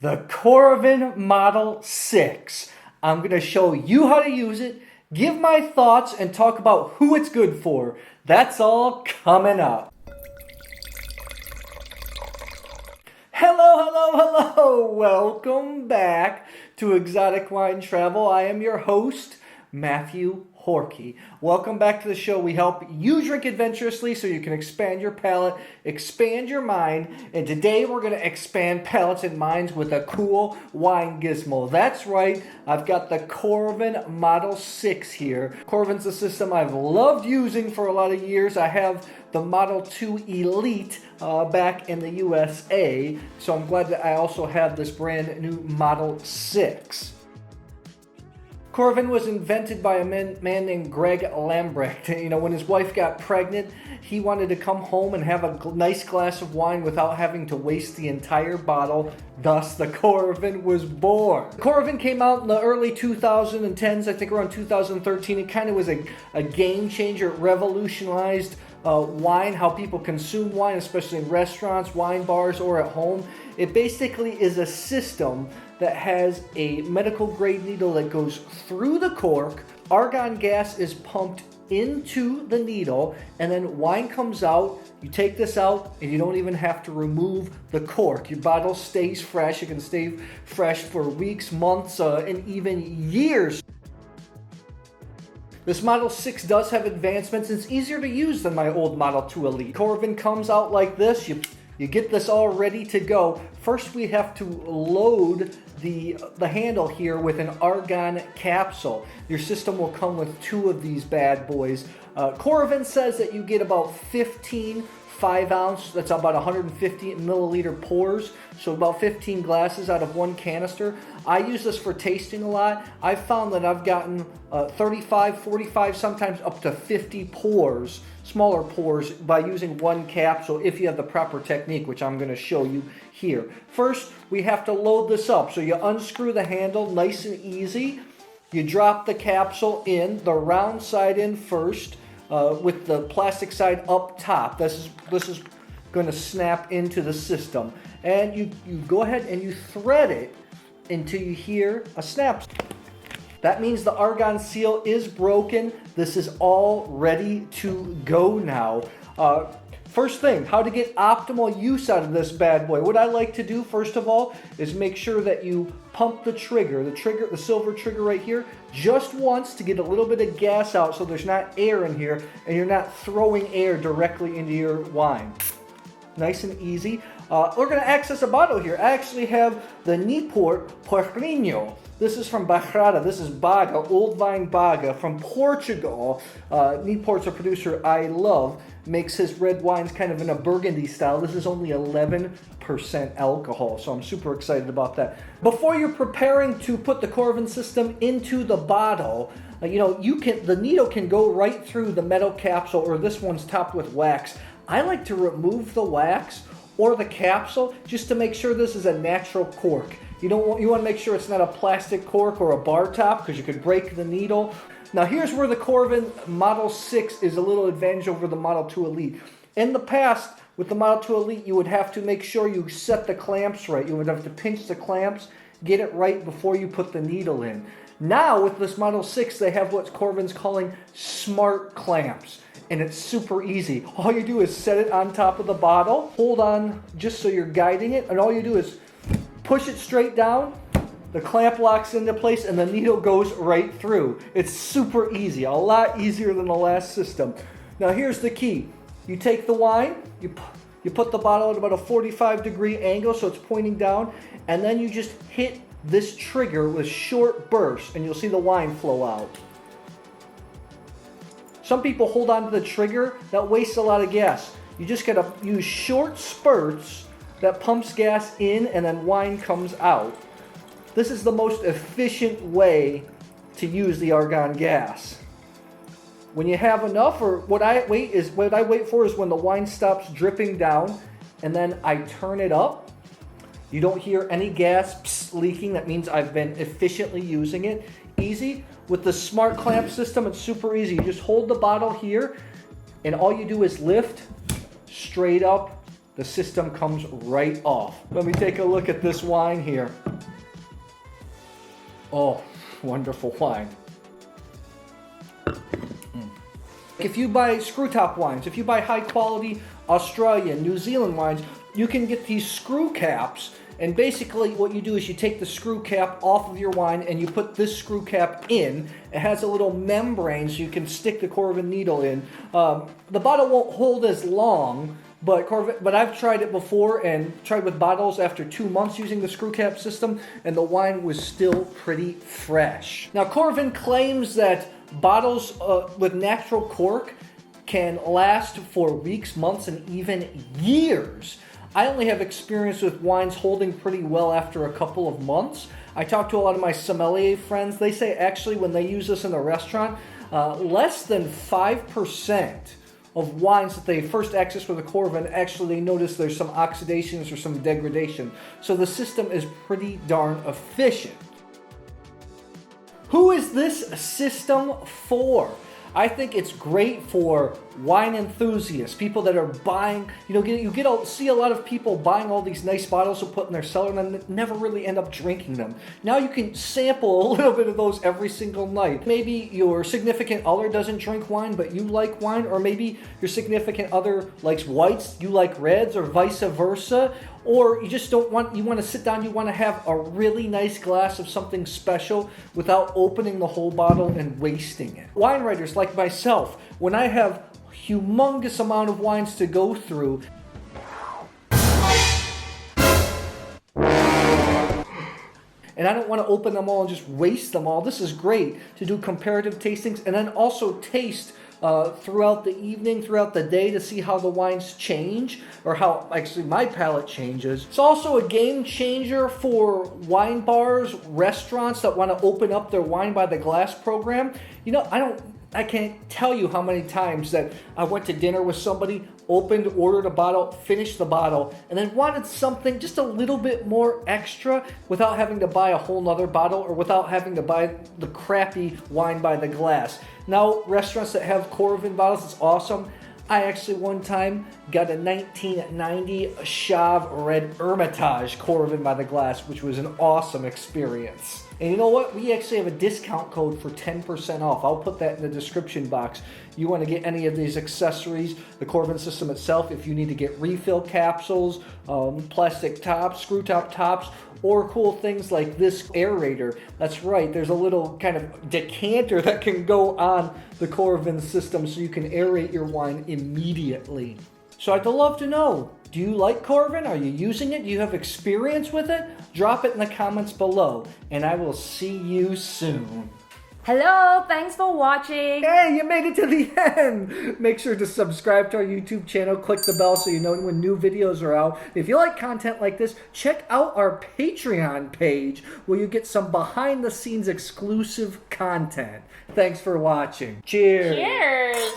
the Coravin Model 6. I'm going to show you how to use it, give my thoughts, and talk about who it's good for. That's all coming up. Hello. Welcome back to Exotic Wine Travel. I am your host, Matthew Horkey. Welcome back to the show. We help you drink adventurously so you can expand your palate, expand your mind, and today we're going to expand palates and minds with a cool wine gizmo. That's right, I've got the Coravin Model 6 here. Coravin's a system I've loved using for a lot of years. I have the Model 2 Elite back in the USA, so I'm glad that I also have this brand new Model 6. Coravin was invented by a man named Greg Lambrecht. You know, when his wife got pregnant, he wanted to come home and have a nice glass of wine without having to waste the entire bottle. Thus, the Coravin was born. Coravin came out in the early 2010s, I think around 2013. It kind of was a game changer. It revolutionized wine, how people consume wine, especially in restaurants, wine bars, or at home. It basically is a system that has a medical grade needle that goes through the cork. Argon gas is pumped into the needle, and then wine comes out. You take this out and you don't even have to remove the cork. Your bottle stays fresh. It can stay fresh for weeks, months, and even years. This Model 6 does have advancements. It's easier to use than my old Model 2 Elite. Coravin comes out like this. You get this all ready to go. First, we have to load the handle here with an argon capsule. Your system will come with 2 of these bad boys. Coravin says that you get about 15 5-ounce, that's about 150 milliliter pours, so about 15 glasses out of 1 canister. I use this for tasting a lot. I've found that I've gotten 35, 45, sometimes up to 50 pours, smaller pours, by using 1 capsule if you have the proper technique, which I'm going to show you here. First, we have to load this up. So you unscrew the handle, nice and easy. You drop the capsule in, the round side in first, with the plastic side up top. This is going to snap into the system. And you go ahead and you thread it until you hear a snap. That means the argon seal is broken. This is all ready to go now. First thing, how to get optimal use out of this bad boy. What I like to do, first of all, is make sure that you pump the trigger, the silver trigger right here, just once to get a little bit of gas out so there's not air in here and you're not throwing air directly into your wine. Nice and easy. We're going to access a bottle here. I actually have the Niepoort Porrinho. This is from Bachrada. This is Baga, Old Vine Baga from Portugal. Niepoort's a producer I love. Makes his red wines kind of in a burgundy style. This is only 11% alcohol, so I'm super excited about that. Before you're preparing to put the Coravin system into the bottle, the needle can go right through the metal capsule, or this one's topped with wax. I like to remove the wax or the capsule just to make sure this is a natural cork. You want to make sure it's not a plastic cork or a bar top, because you could break the needle. Now here's where the Coravin Model 6 is a little advantage over the Model 2 Elite. In the past, with the Model 2 Elite, you would have to make sure you set the clamps right. You would have to pinch the clamps, get it right before you put the needle in. Now with this Model 6, they have what Coravin's calling smart clamps. And it's super easy. All you do is set it on top of the bottle, hold on just so you're guiding it, and all you do is push it straight down, the clamp locks into place, and the needle goes right through. It's super easy, a lot easier than the last system. Now here's the key. You take the wine, you put the bottle at about a 45-degree angle so it's pointing down, and then you just hit this trigger with short bursts, and you'll see the wine flow out. Some people hold on to the trigger. That wastes a lot of gas. You just gotta use short spurts that pumps gas in and then wine comes out. This is the most efficient way to use the argon gas. When you have enough, or what I wait for is when the wine stops dripping down, and then I turn it up. You don't hear any gas leaking. That means I've been efficiently using it. Easy. With the smart clamp system, it's super easy. You just hold the bottle here, and all you do is lift straight up the system comes right off. Let me take a look at this wine here. Oh, wonderful wine. If you buy screw top wines, if you buy high quality Australian, New Zealand wines, you can get these screw caps, and basically what you do is you take the screw cap off of your wine and you put this screw cap in. It has a little membrane so you can stick the Coravin needle in. The bottle won't hold as long, but I've tried it before and tried with bottles after 2 months using the screw cap system, and the wine was still pretty fresh. Now, Coravin claims that bottles with natural cork can last for weeks, months, and even years. I only have experience with wines holding pretty well after a couple of months. I talked to a lot of my sommelier friends. They say actually when they use this in a restaurant, less than 5% of wines that they first access with a Coravin, actually they notice there's some oxidations or some degradation. So the system is pretty darn efficient. Who is this system for? I think it's great for wine enthusiasts, people that are buying, see a lot of people buying all these nice bottles to put in their cellar and then never really end up drinking them. Now you can sample a little bit of those every single night. Maybe your significant other doesn't drink wine, but you like wine, or maybe your significant other likes whites, you like reds, or vice versa. Or you just you want to sit down, you want to have a really nice glass of something special without opening the whole bottle and wasting it. Wine writers like myself, when I have humongous amount of wines to go through, and I don't want to open them all and just waste them all, this is great to do comparative tastings and then also taste throughout the evening, throughout the day, to see how the wines change, or how actually my palate changes. It's also a game changer for wine bars, restaurants that want to open up their wine by the glass program. I can't tell you how many times that I went to dinner with somebody, ordered a bottle, finished the bottle, and then wanted something just a little bit more extra without having to buy a whole nother bottle or without having to buy the crappy wine by the glass. Now, restaurants that have Coravin bottles, it's awesome. I actually one time got a 1990 Chave Red Hermitage Coravin by the glass, which was an awesome experience. And you know what? We actually have a discount code for 10% off. I'll put that in the description box. You want to get any of these accessories, the Coravin system itself, if you need to get refill capsules, plastic tops, screw top tops, or cool things like this aerator. That's right, there's a little kind of decanter that can go on the Coravin system so you can aerate your wine immediately. So I'd love to know, do you like Coravin? Are you using it? Do you have experience with it? Drop it in the comments below, and I will see you soon. Hello, thanks for watching. Hey, you made it to the end. Make sure to subscribe to our YouTube channel, click the bell so you know when new videos are out. If you like content like this, check out our Patreon page where you get some behind the scenes exclusive content. Thanks for watching. Cheers. Cheers.